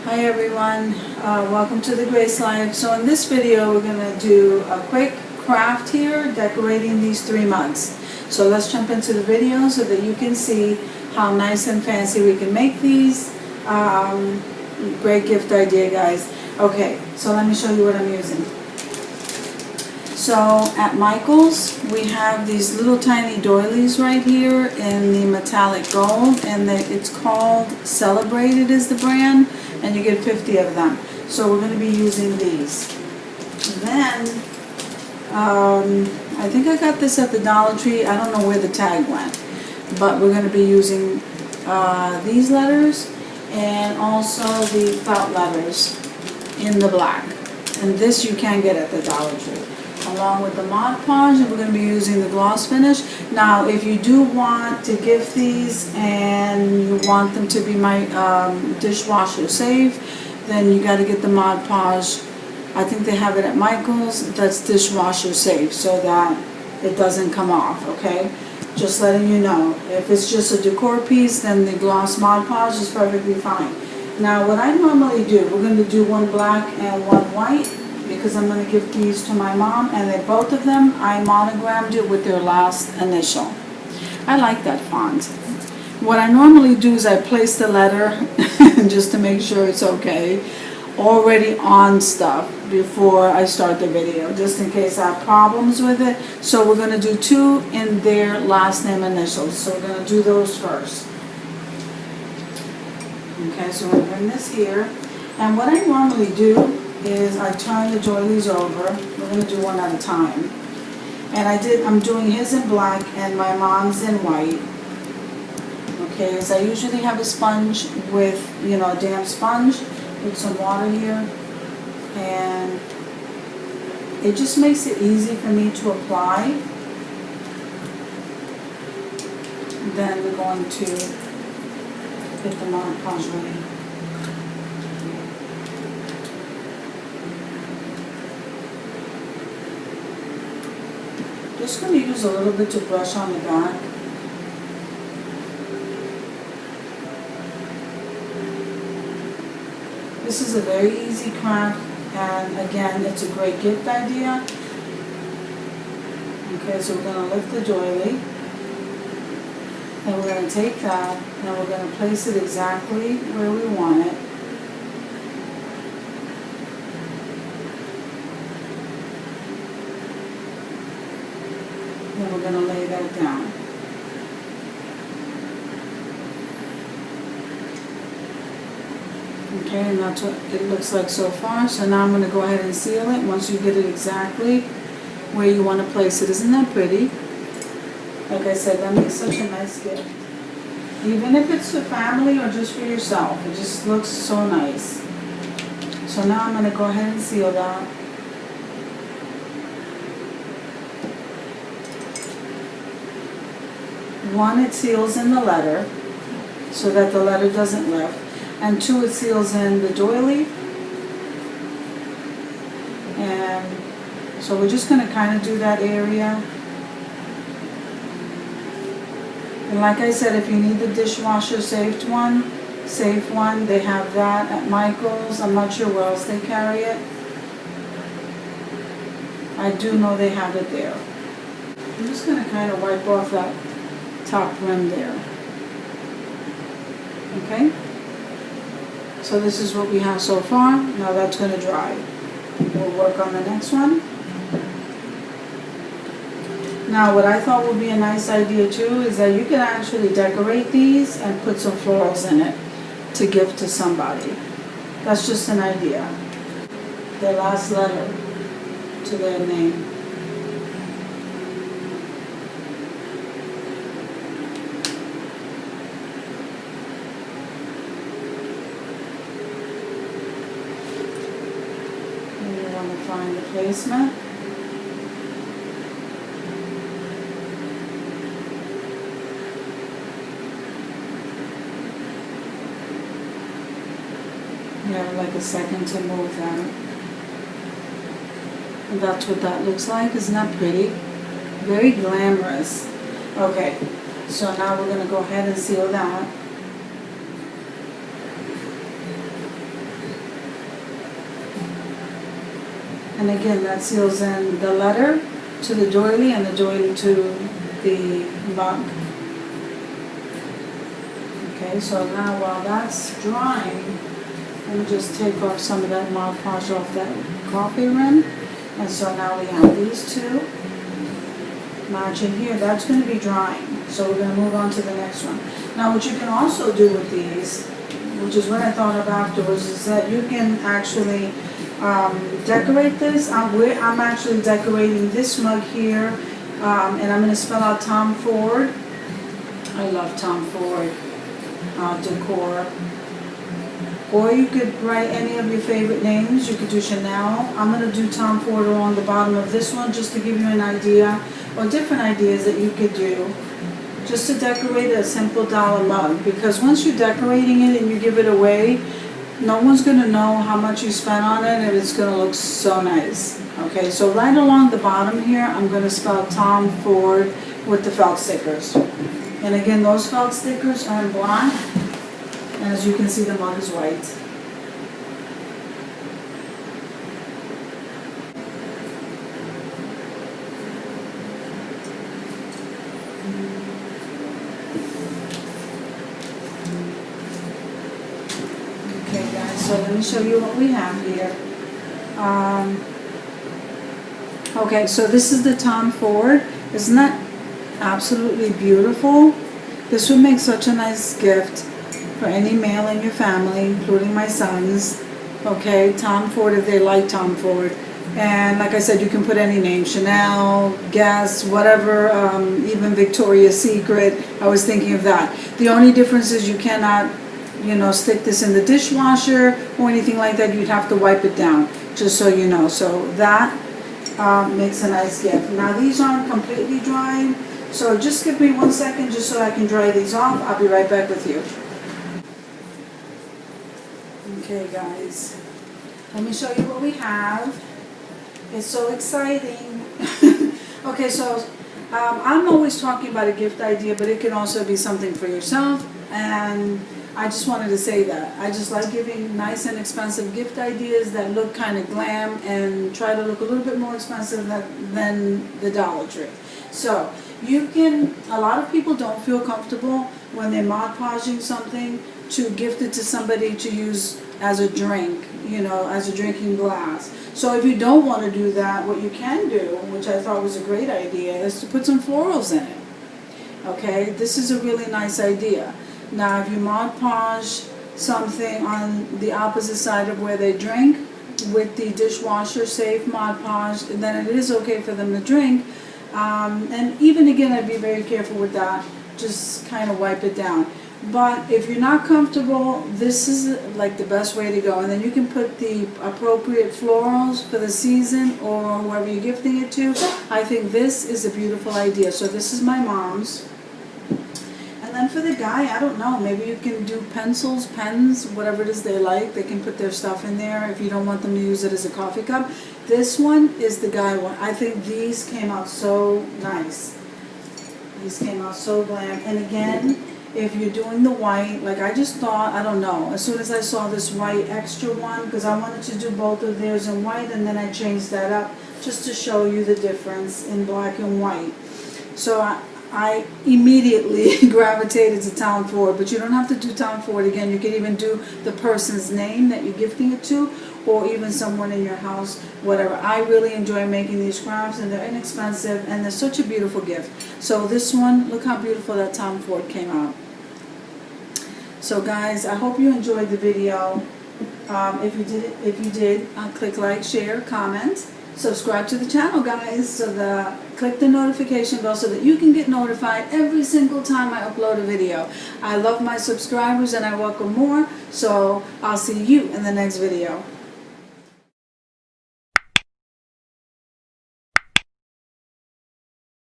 Hi everyone, welcome to the Grace Life. So in this video we're going to do a quick craft here decorating these 3 months. So let's jump into the video so that you can see how nice and fancy we can make these. Great gift idea, guys. Okay, so let me show you what I'm using. So at Michael's we have these little tiny doilies right here in the metallic gold, and it's called Celebrated is the brand, and you get 50 of them. So we're going to be using these. Then I think I got this at the Dollar Tree. I don't know where the tag went, but we're going to be using these letters and also the felt letters in the black, and this you can get at the Dollar Tree, along with the Mod Podge, and we're going to be using the gloss finish. Now, if you do want to gift these and you want them to be my dishwasher safe, then you got to get the Mod Podge. I think they have it at Michael's. That's dishwasher safe, so that it doesn't come off, okay? Just letting you know. If it's just a decor piece, then the gloss Mod Podge is perfectly fine. Now, what I normally do, we're going to do one black and one white, because I'm going to give these to my mom, and they both of them, I monogrammed it with their last initial. I like that font. What I normally do is I place the letter, just to make sure it's okay, already on stuff before I start the video, just in case I have problems with it. So we're going to do 2 in their last name initials. So we're going to do those first. Okay, so we're going to bring this here. And what I normally do is I turn the doilies over. We're going to do one at a time. And I'm doing his in black and my mom's in white. Okay, so I usually have a sponge with, a damp sponge with some water here. And it just makes it easy for me to apply. Then we're going to get the Mod Podge ready. Just going to use a little bit to brush on the back. This is a very easy craft, and again, it's a great gift idea. Okay, so we're going to lift the doily, and we're going to take that, and we're going to place it exactly where we want it. Then we're going to lay that down. Okay, and that's what it looks like so far. So now I'm going to go ahead and seal it once you get it exactly where you want to place it. Isn't that pretty? Like I said, that makes such a nice gift. Even if it's for family or just for yourself, it just looks so nice. So now I'm going to go ahead and seal that. One, it seals in the letter so that the letter doesn't lift. And 2, it seals in the doily. And so we're just going to kind of do that area. And like I said, if you need the dishwasher safe one, they have that at Michael's. I'm not sure where else they carry it. I do know they have it there. I'm just going to kind of wipe off that top rim there. Okay? So this is what we have so far. Now that's going to dry. We'll work on the next one. Now what I thought would be a nice idea too is that you can actually decorate these and put some florals in it to give to somebody. That's just an idea. Their last letter to their name. Find the placement. You have like a second to move that. And that's what that looks like. Isn't that pretty? Very glamorous. Okay, so now we're going to go ahead and seal that. And again, that seals in the letter to the doily and the doily to the mug. Okay, so now while that's drying, let me just take off some of that Mod Podge off that coffee rim. And so now we have these two matching here. That's going to be drying. So we're going to move on to the next one. Now what you can also do with these, which is what I thought of afterwards, is that you can actually decorate this. I'm actually decorating this mug here, and I'm going to spell out Tom Ford. I love Tom Ford Decor. Or you could write any of your favorite names. You could do Chanel. I'm going to do Tom Ford along the bottom of this one just to give you an idea, or different ideas that you could do just to decorate a simple dollar mug. Because once you're decorating it and you give it away, no one's going to know how much you spent on it, and it's going to look so nice. Okay, so right along the bottom here, I'm going to spell Tom Ford with the felt stickers. And again, those felt stickers are in black. And as you can see, the mug is white. Okay guys, so let me show you what we have here. Okay, so this is the Tom Ford. Isn't that absolutely beautiful? This would make such a nice gift for any male in your family, including my sons. Okay, Tom Ford, if they like Tom Ford. And like I said, you can put any name, Chanel, Guess, whatever, even Victoria's Secret. I was thinking of that. The only difference is you cannot, stick this in the dishwasher or anything like that. You'd have to wipe it down, just so you know. So that makes a nice gift. Now these aren't completely drying, so just give me 1 second just so I can dry these off. I'll be right back with you. Okay guys, let me show you what we have. It's so exciting. Okay, so I'm always talking about a gift idea, but it can also be something for yourself, and I just wanted to say that. I just like giving nice and expensive gift ideas that look kind of glam and try to look a little bit more expensive than the Dollar Tree. So you can, a lot of people don't feel comfortable when they're Mod Podging something to gift it to somebody to use as a drink, as a drinking glass. So if you don't want to do that, what you can do, which I thought was a great idea, is to put some florals in it. Okay, this is a really nice idea. Now if you Mod Podge something on the opposite side of where they drink with the dishwasher safe Mod Podge, then it is okay for them to drink. And even again, I'd be very careful with that. Just kind of wipe it down. But if you're not comfortable, this is like the best way to go. And then you can put the appropriate florals for the season or whoever you're gifting it to. I think this is a beautiful idea. So this is my mom's. And then for the guy, I don't know, maybe you can do pencils, pens, whatever it is they like. They can put their stuff in there if you don't want them to use it as a coffee cup. This one is the guy one. I think these came out so nice. These came out so glam. And again, if you're doing the white, like I just thought, I don't know, as soon as I saw this white extra one, because I wanted to do both of theirs in white, and then I changed that up just to show you the difference in black and white. So I immediately gravitated to Tom Ford, but you don't have to do Tom Ford again. You can even do the person's name that you're gifting it to, or even someone in your house, whatever. I really enjoy making these crafts, and they're inexpensive, and they're such a beautiful gift. So this one, look how beautiful that Tom Ford came out. So guys, I hope you enjoyed the video. If you did, click like, share, comment, subscribe to the channel, guys. So click the notification bell so that you can get notified every single time I upload a video. I love my subscribers and I welcome more. So I'll see you in the next video.